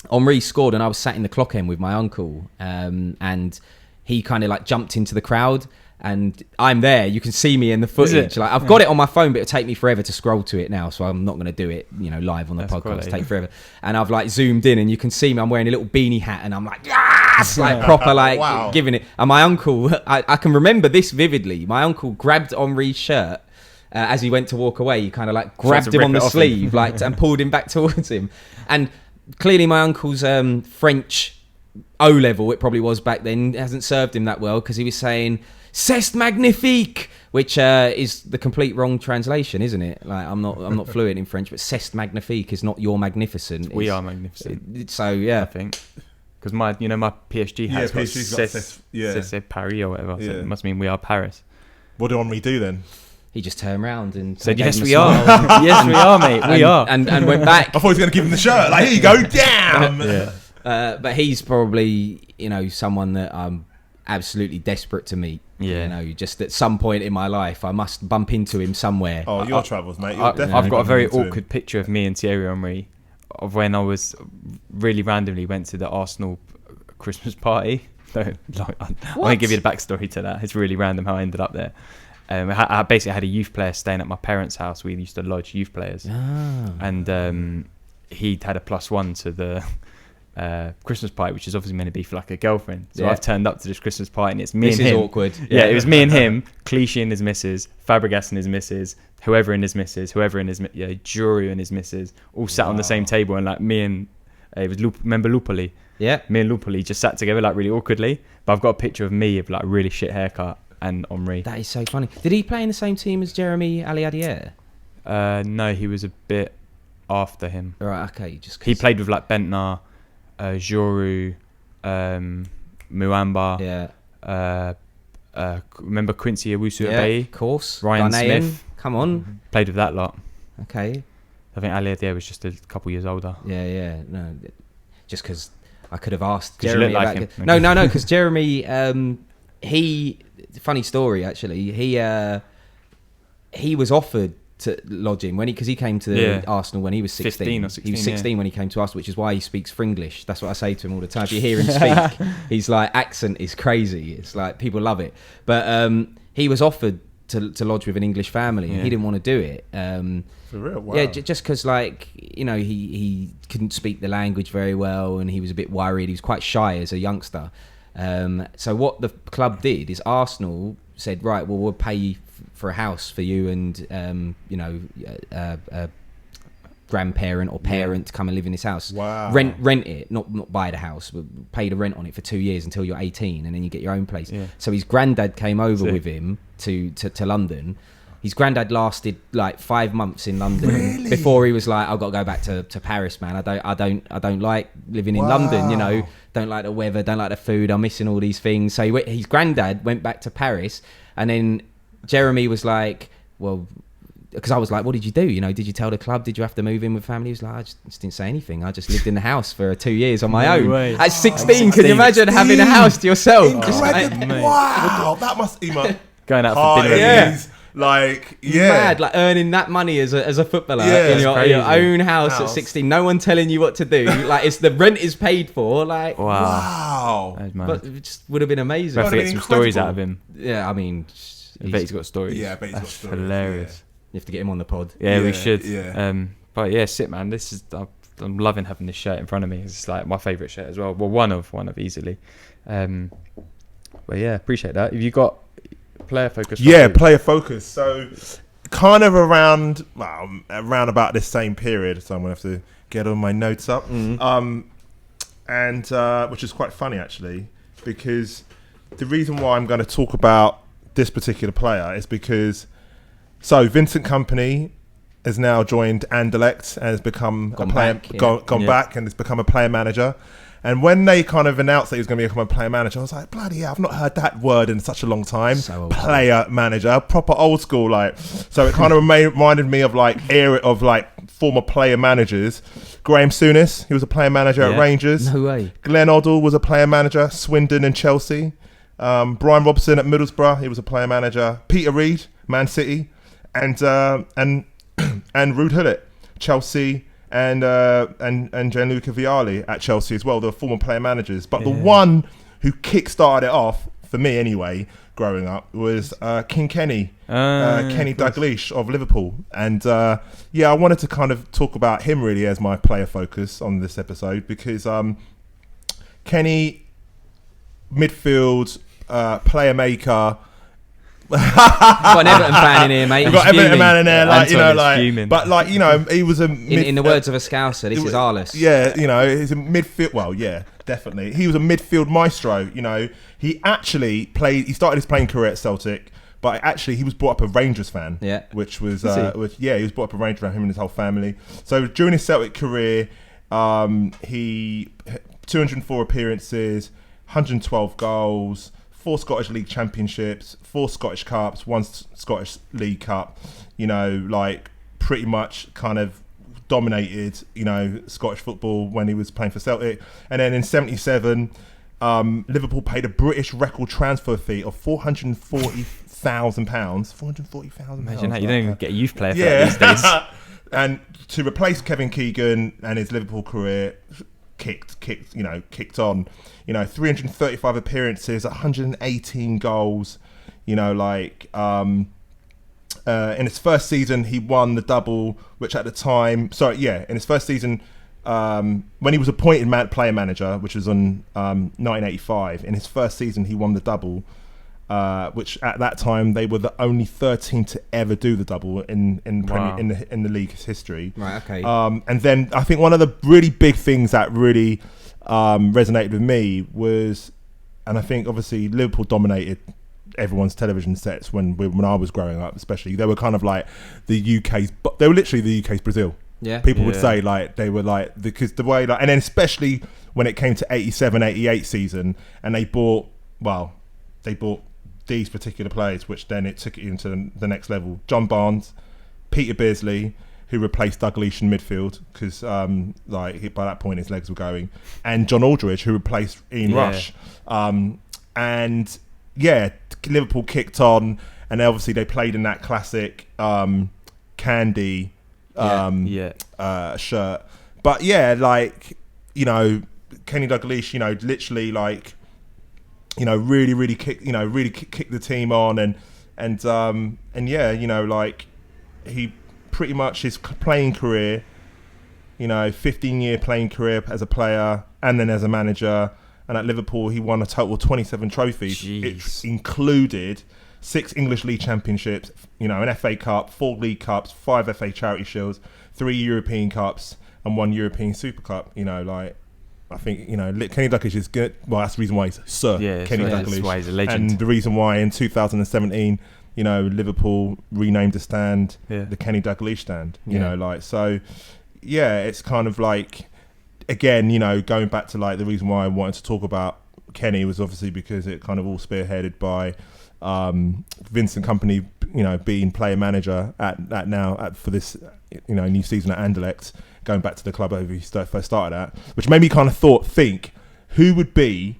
Henry scored, and I was sat in the clock end with my uncle, and he kind of like jumped into the crowd, and I'm there. You can see me in the footage. Like I've got it on my phone, but it'll take me forever to scroll to it now, so I'm not going to do it, live on the podcast. It'll take forever. And I've like zoomed in, and you can see me. I'm wearing a little beanie hat, and I'm like, yes, like proper, like giving it. And my uncle, I can remember this vividly. My uncle grabbed Henry's shirt as he went to walk away. He kind of like grabbed him on the sleeve, and pulled him back towards him. And clearly, my uncle's French O-level, it probably was back then, hasn't served him that well because he was saying. C'est magnifique, which is the complete wrong translation, isn't it? Like I'm not fluent in French, but c'est magnifique is not you're magnificent. We are magnificent. So yeah, I think because my PSG has got c'est Paris or whatever. So Yeah. it must mean we are Paris. What did Henry do then? he just turned around and said, gave "Yes, him a we are. smile. Yes, we are, mate. We are." And went back. I thought he was going to give him the shirt. Like, here you go, damn. Yeah. But he's probably someone that I'm absolutely desperate to meet. Yeah. Just at some point in my life, I must bump into him somewhere. Oh, your travels, mate. I've got a very awkward picture of me and Thierry Henry of when I was really randomly went to the Arsenal Christmas party. I'm going to give you the backstory to that. It's really random how I ended up there. I basically had a youth player staying at my parents' house. We used to lodge youth players. Oh. And he'd had a +1 to the Christmas party, which is obviously meant to be for like a girlfriend. So I've turned up to this Christmas party and it's me and him. This is awkward. Yeah, it was me and him, Clichy and his missus, Fabregas and his missus, whoever and his missus, Juru and his missus, all sat on the same table, and like me and it was remember Lupoli? Yeah. Me and Lupoli just sat together like really awkwardly. But I've got a picture of me with like really shit haircut and Henry. That is so funny. Did he play in the same team as Jeremy Aliadier? No, he was a bit after him. Right, okay. He played with like Bentner, Juru, Muamba. Yeah. Remember Quincy Owusu-Abeyi? Yeah, of course. Ryan Ghanaian. Smith. Come on. Played with that lot. Okay. I think Aliadier was just a couple years older. Yeah. No, just because I could have asked Jeremy. You look like him. No, because Jeremy, funny story actually. He was offered to lodge him because he came to Arsenal when he was 16. 15 or 16. He was 16 when he came to Arsenal, which is why he speaks Fringlish. That's what I say to him all the time. If you hear him speak, he's like, accent is crazy. It's like people love it. But he was offered to lodge with an English family, and he didn't want to do it. For real? Wow. Yeah, just because he couldn't speak the language very well, and he was a bit worried. He was quite shy as a youngster. So what the club did is Arsenal said, right, well, we'll pay for a house for you and grandparent or parent to come and live in this house. Wow. Rent it, not buy the house, but pay the rent on it for 2 years until you're 18, and then you get your own place. Yeah. So his granddad came over with him to London. His granddad lasted like 5 months in London before he was like, I've got to go back to Paris, man. I don't like living in London, don't like the weather, don't like the food, I'm missing all these things. So his granddad went back to Paris, and then Jeremy was like, well, because I was like, what did you do? Did you tell the club? Did you have to move in with family? He was like, I just didn't say anything. I just lived in the house for 2 years on my own. Way. At 16, can you imagine having a house to yourself? Wow, that must be going out for dinner. Yeah. Mad, like earning that money as a footballer in your own house at 16. No one telling you what to do. Like, it's the rent is paid for. Like, wow. But it just would have been amazing. We have to get some stories out of him. Yeah, I mean, I bet he's got stories. Yeah, I bet he's got stories. Hilarious. Yeah. You have to get him on the pod. Yeah, we should. Yeah. But yeah, sick, man. This is I'm loving having this shirt in front of me. It's like my favourite shirt as well. Well, one of easily. But yeah, appreciate that. Have you got player focus? Yeah, player focus. So kind of around about this same period. So I'm gonna have to get all my notes up. And which is quite funny actually, because the reason why I'm going to talk about this particular player is because Vincent Kompany has now joined Anderlecht and has become gone back and has become a player manager. And when they kind of announced that he was going to become a player manager, I was like, bloody hell, I've not heard that word in such a long time. So player manager, proper old school, like. So it kind of reminded me of era of former player managers. Graham Souness, he was a player manager at Rangers. No way. Glenn Hoddle was a player manager, Swindon and Chelsea. Brian Robson at Middlesbrough, he was a player manager. Peter Reid, Man City, and Ruud Gullit, Chelsea. And Gianluca Vialli at Chelsea as well. They were former player managers. But the one who kick-started it off, for me anyway, growing up, was King Kenny. Kenny Dalglish of Liverpool. And I wanted to kind of talk about him really as my player focus on this episode, because Kenny, midfield, player maker. Got an Everton fan in here, mate. We've got Everton man in there, he was a in the words of a Scouser, this is Arliss. Yeah, he's a midfield. Well, yeah, definitely. He was a midfield maestro. He actually played. He started his playing career at Celtic, but actually he was brought up a Rangers fan. Yeah, which was he was brought up a Rangers fan. Him and his whole family. So during his Celtic career, he 204 appearances, 112 goals. 4 Scottish League Championships, 4 Scottish Cups, 1 Scottish League Cup, pretty much kind of dominated, Scottish football when he was playing for Celtic. And then in 77, Liverpool paid a British record transfer fee of £440,000. £440,000. Imagine that, you don't even get a youth player for that these days. And to replace Kevin Keegan and his Liverpool career, kicked on, 335 appearances, 118 goals, in his first season he won the double, which at the time, in his first season, when he was appointed player manager, which was on 1985, in his first season he won the double, which at that time they were the only 13 to ever do the double in the league's history. Right. Okay. And then I think one of the really big things that really resonated with me was, and I think obviously Liverpool dominated everyone's television sets when I was growing up, especially. They were kind of like they were literally the UK's Brazil. Yeah. People would say they were because the way and then especially when it came to 87-88 season, and they bought these particular players, which then it took it into the next level. John Barnes, Peter Beardsley, who replaced Dalglish in midfield because by that point his legs were going, and John Aldridge, who replaced Ian Rush. Liverpool kicked on, and obviously they played in that classic candy shirt. But Kenny Dalglish, literally really kick the team on, and he pretty much his playing career, 15-year playing career as a player and then as a manager, and at Liverpool he won a total of 27 trophies. It included 6 English League Championships, an FA Cup, 4 League Cups, 5 FA Charity Shields, 3 European Cups, and 1 European Super Cup. I think, Kenny Dalglish is good. Well, that's the reason why he's Sir Kenny Dalglish. That's why he's a legend. And the reason why in 2017, Liverpool renamed the stand the Kenny Dalglish stand. It's kind of like, again, going back to like the reason why I wanted to talk about Kenny was obviously because it kind of all spearheaded by Vincent Kompany, being player manager for this, new season at Anderlecht, going back to the club he first started at, which made me kind of think who would be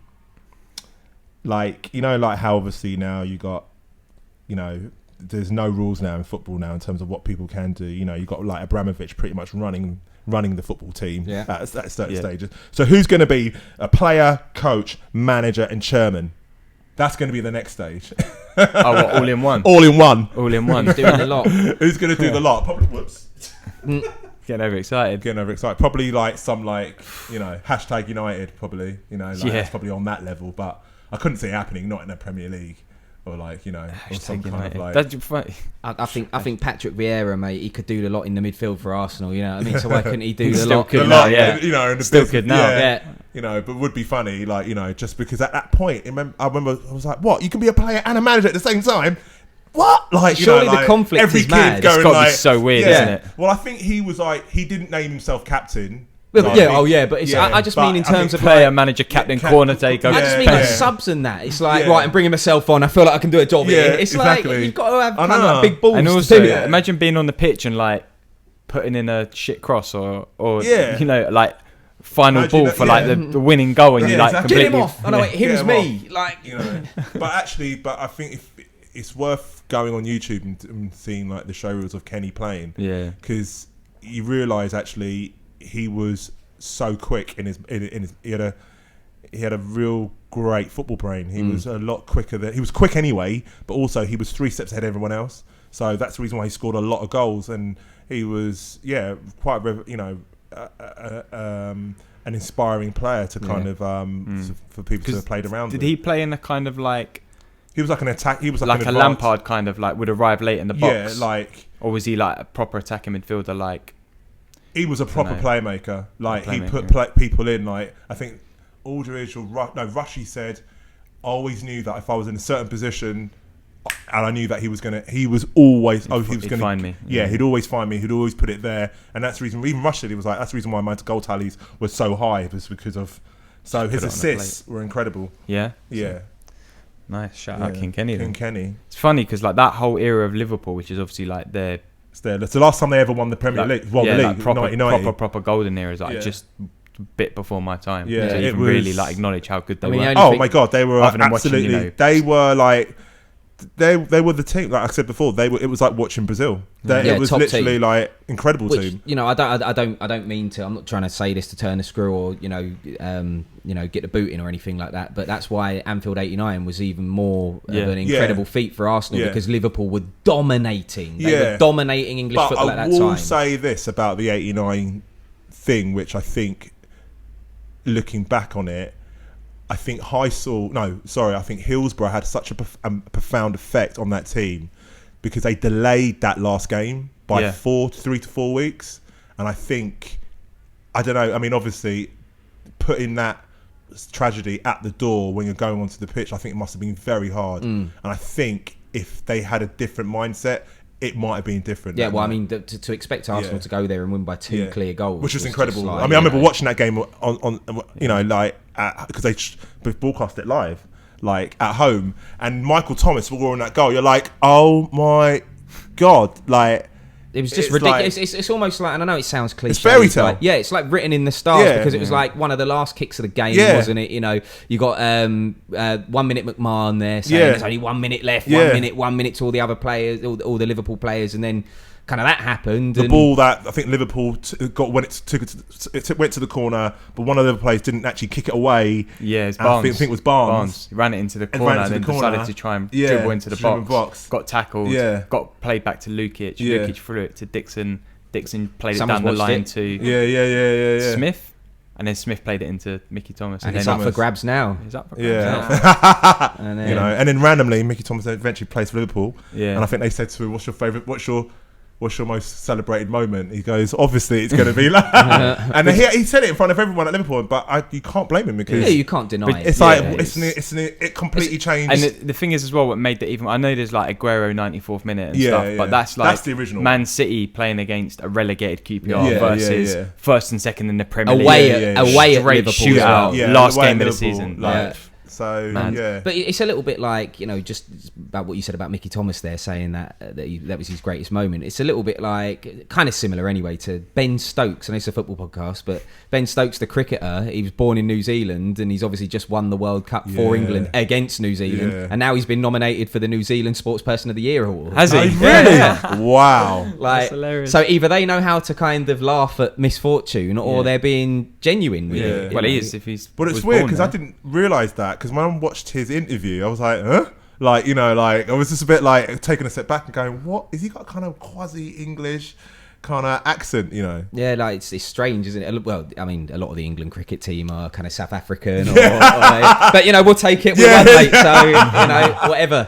like, like how obviously now you got, there's no rules now in football now in terms of what people can do. You got like Abramovich pretty much running the football team at certain stages. So who's going to be a player, coach, manager, and chairman? That's going to be the next stage. All in one. All in one. All in one. Doing the lot. Who's going to do the lot? Probably. Whoops. Getting overexcited. Probably like some hashtag United. Probably it's probably on that level. But I couldn't see it happening. Not in the Premier League. Or or some kind of like. That's funny. I think Patrick Vieira, mate, he could do the lot in the midfield for Arsenal. You know what I mean? So why couldn't he do the lot? Could now, yeah. In the still business, could now. Yeah. But would be funny, just because at that point, I remember I was like, "What? You can be a player and a manager at the same time? What? Like, surely the conflict every is kid mad. going It's got to be so weird, isn't it? Well, I think he was like, he didn't name himself captain. But it's, I just mean in terms of player, manager, captain, corner taker. I just mean like subs and that. It's like, right, I'm bringing myself on. I feel like I can do a job here. It's like, you've got to have kind of like big balls. And also, imagine being on the pitch and like putting in a shit cross or like final ball for like the winning goal and you like completely... Get him off. I know, him's me. Like, But I think it's worth going on YouTube and seeing like the show reels of Kenny playing. Yeah. Because you realise actually he was so quick in his he had a real great football brain. He was a lot quicker he was quick anyway, but also he was 3 steps ahead of everyone else. So that's the reason why he scored a lot of goals, and he was quite an inspiring player to kind of for people to have played around. Did he play in a kind of like? He was like an attack. He was like a Lampard kind of like would arrive late in the box. Yeah, like. Or was he like a proper attacking midfielder? Like. He was a proper playmaker. Like he put people in. Like I think Aldridge or Rushy said, I always knew that if I was in a certain position, and I knew that he was always find me. Yeah, he'd always find me. He'd always put it there, and that's the reason. Even Rush said he was like, that's the reason why my goal tallies were so high. Was because of his assists were incredible. Yeah. Yeah. Nice shout out King Kenny. King Kenny. It's funny because like that whole era of Liverpool, which is obviously like their. It's the last time they ever won the Premier League. Well, the league, like proper golden era is like just a bit before my time. Yeah, so you can really like acknowledge how good they were. Oh my god, they were absolutely. They were like. They were the team, like I said before. It was like watching Brazil. It was literally team. Like incredible team. I don't mean to. I'm not trying to say this to turn the screw or get the boot in or anything like that. But that's why Anfield '89 was even more of an incredible feat for Arsenal because Liverpool were dominating. They were dominating English football at that time. I will say this about the '89 thing, which I think, looking back on it. I think Hillsborough had such a profound effect on that team because they delayed that last game by 3 to 4 weeks. And I think, I don't know, I mean, obviously, putting that tragedy at the door when you're going onto the pitch, I think it must have been very hard. And I think if they had a different mindset, it might have been different. Yeah, well, I mean, to expect Arsenal to go there and win by 2 clear goals, which was incredible. Like, I mean, I remember watching that game on because they broadcast it live, like at home, and Michael Thomas scoring that goal. You're like, oh my god, like. It was just ridiculous. Like, it's almost like, and I know it sounds cliche. It's fairy tale. Like, it's like written in the stars because it was like one of the last kicks of the game, wasn't it? You got 1 minute McMahon there saying there's only 1 minute left, 1 minute to all the other players, all the Liverpool players, and then kind of that happened. The ball that I think Liverpool got when it went to the corner, but one of the players didn't actually kick it away. Yeah, it's Barnes. I think it was Barnes. He ran it into the corner and then decided to try and dribble into the box. Got tackled. Got played back to Lukic. Lukic threw it to Dixon. Dixon played it down the line to Smith. And then Smith played it into Mickey Thomas. And it's up for grabs now. He's up for grabs now. And then randomly, Mickey Thomas eventually plays for Liverpool. Yeah. And I think they said to him, "What's your favourite? What's your most celebrated moment?" He goes, "Obviously, it's going to be like." And he said it in front of everyone at Liverpool, but you can't blame him because you can't deny it. It's it completely changed. And the thing is as well, what made that even, I know there's like Aguero 94th minute and stuff, but that's the original. Man City playing against a relegated QPR versus first and second in the Premier League. Away at Liverpool shootout, last game of the season. So but it's a little bit like, just about what you said about Mickey Thomas there, saying that was his greatest moment. It's a little bit like, kind of similar anyway, to Ben Stokes. I know it's a football podcast, but Ben Stokes, the cricketer, he was born in New Zealand and he's obviously just won the World Cup for England against New Zealand, and now he's been nominated for the New Zealand Sports Person of the Year award. Has he? Really? Wow. That's hilarious. So either they know how to kind of laugh at misfortune, or they're being genuine with it. Well, he is if he's. But it's weird because I didn't realise that, because when I watched his interview, I was like, huh? Like, I was just a bit like taking a step back and going, what? Is he got kind of quasi-English kind of accent, Yeah, like it's strange, isn't it? Well, I mean, a lot of the England cricket team are kind of South African, but we'll take it. We're one, mate, so whatever.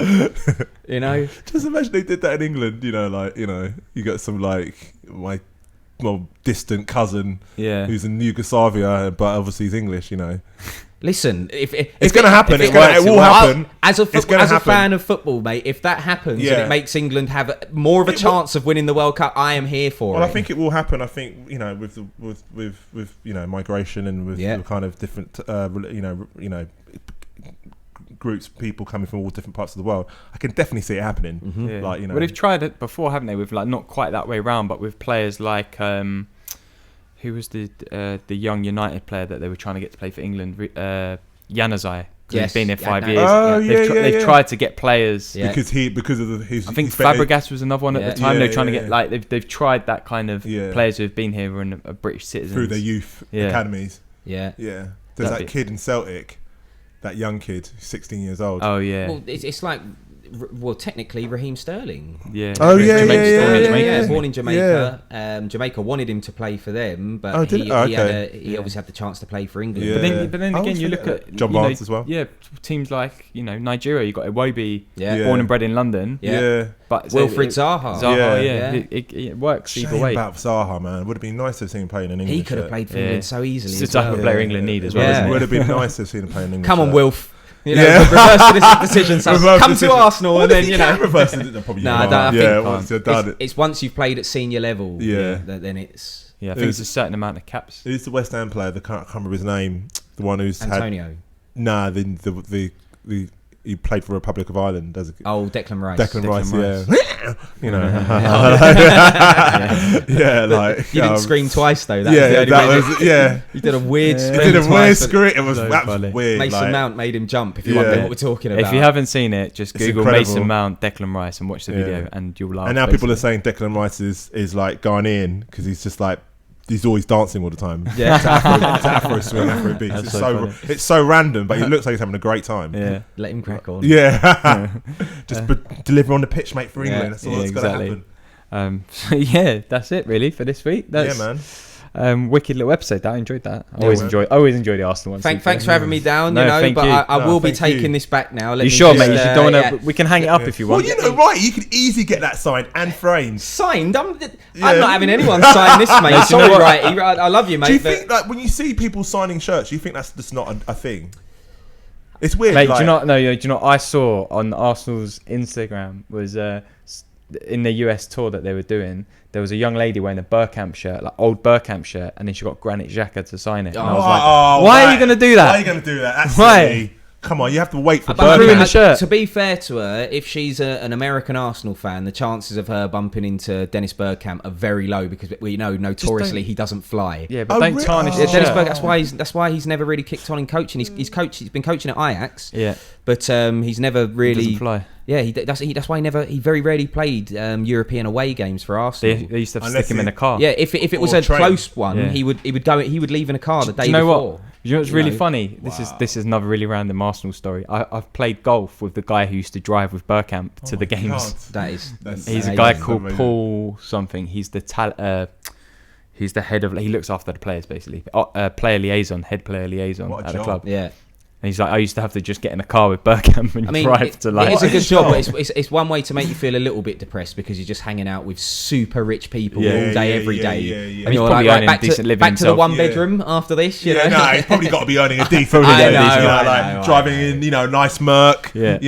Just imagine they did that in England. You got some like my distant cousin, who's in Yugoslavia, but obviously he's English. Listen, if it's going to happen, it will happen. As a fan of football, mate, if that happens and it makes England have more of a chance of winning the World Cup, I am here for it. Well, I think it will happen. I think with migration and with the kind of different groups, people coming from all different parts of the world, I can definitely see it happening. Mm-hmm. Well, they've tried it before, haven't they? With like not quite that way round, but with players like. Who was the young United player that they were trying to get to play for England? Januzaj. He's been here 5 years. They've tried to get players because of his. I think Fabregas was another one at the time. They're trying to get they've tried that kind of players who have been here and are British citizens through their youth academies. Yeah. There's that kid in Celtic, that young kid, 16 years old. Oh yeah. Well, it's like. Well, technically, Raheem Sterling. Yeah. Oh yeah. Born in Jamaica. Jamaica wanted him to play for them, but he obviously had the chance to play for England. Yeah. But then again, you look at John Barnes as well. Yeah, teams like Nigeria. You got Iwobi, born and bred in London. Yeah. But Wilfried Zaha. It works either Shame way. about Zaha, man. Would have been nice to have seen him playing in England. He could have played for England so easily. It's the type of player England need as well. Isn't it? Would have been nice to have seen him playing in England. Come on, Wilf. Reverse the decision. Come to Arsenal and then reverse it. Probably it's once you've played at senior level. Then it's. Yeah, I think it's a certain amount of caps. Who's the West Ham player? I can't remember his name. The one who's Antonio. He played for Republic of Ireland. Declan Rice. Declan Rice. Like you didn't scream twice though. You did a weird scream. It was weird. Mason Mount made him jump. If you wonder what we're talking about. If you haven't seen it, just Google Mason Mount, Declan Rice, and watch the video, and you'll laugh. And now people are saying Declan Rice is like Ghanaian because he's just like. He's always dancing all the time. Yeah, to Afro swing, Afro beats. It's so random, but he looks like he's having a great time. Yeah, let him crack on. Yeah, just deliver on the pitch, mate, for England. That's all that's going to happen. That's it really for this week. Man. Wicked little episode. I enjoyed that. I always enjoy the Arsenal one. Thanks for having me down. I will be taking this back now. You sure, mate? You don't want to. We can hang it up if you want. Well, right. You could easily get that signed and framed. Signed? I'm not having anyone sign this, mate. Sorry, right? I love you, mate. Do you think like when you see people signing shirts, do you think that's just not a thing? It's weird, mate. Do you not know? Do you know? I saw on Arsenal's Instagram was in the US tour that they were doing. There was a young lady wearing a Bergkamp shirt, like old Bergkamp shirt, and then she got Granit Xhaka to sign it. And I was like, why are you going to do that? Why are you going to do that? That's silly. Come on, you have to wait for Bergkamp. To be fair to her, if she's an American Arsenal fan, the chances of her bumping into Dennis Bergkamp are very low because we know notoriously he doesn't fly. Yeah, but don't tarnish the Dennis shirt. Bergkamp. That's why he's never really kicked on in coaching. He's been coaching at Ajax. Yeah, but he's never really. He doesn't fly. Yeah, that's why he very rarely played European away games for Arsenal. They used to have to stick him in a car. Yeah, if it was a close one, he would leave in a car the day before. You know what's really funny? This is another really random Arsenal story. I've played golf with the guy who used to drive with Bergkamp to the games. God. He's a guy called Paul something. He's the He's the head of. He looks after the players basically. Head player liaison at the club. Yeah. And he's like, I used to have to just get in a car with Bergkamp and drive to like. It's a good job, but it's one way to make you feel a little bit depressed because you're just hanging out with super rich people all day, every day. And you're probably earning a decent living back to the one bedroom after this. You know? No, he's probably got to be earning a decent. Driving in, nice Merc. Yeah.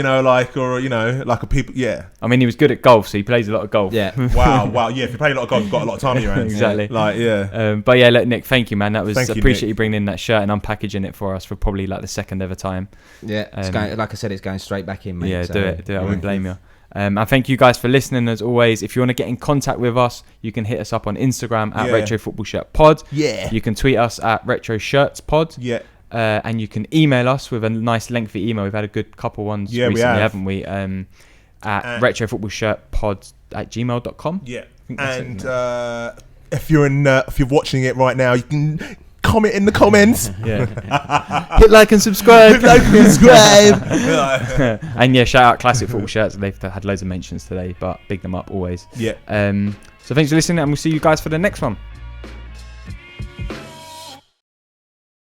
Like a people. Yeah. I mean, he was good at golf, so he plays a lot of golf. Yeah. Wow. Yeah. If you play a lot of golf, you've got a lot of time on your hands. Exactly. But yeah, look, Nick, thank you, man. That was appreciate you bringing in that shirt and unpackaging it for us for probably like the second ever time. Yeah, it's going, like I said, it's going straight back in, mate. Yeah, do it. I wouldn't blame you. And thank you guys for listening. As always, if you want to get in contact with us, you can hit us up on Instagram at Retro Football Shirt Pod. Yeah. You can tweet us at Retro Shirts Pod. Yeah. And you can email us with a nice lengthy email. We've had a good couple ones recently, haven't we? At retrofootballshirtpod@gmail.com. Yeah. And if you're watching it right now, you can comment in the comments. Yeah. Hit like and subscribe. And yeah, shout out Classic Football Shirts. They've had loads of mentions today, but big them up always. Yeah. So thanks for listening, and we'll see you guys for the next one.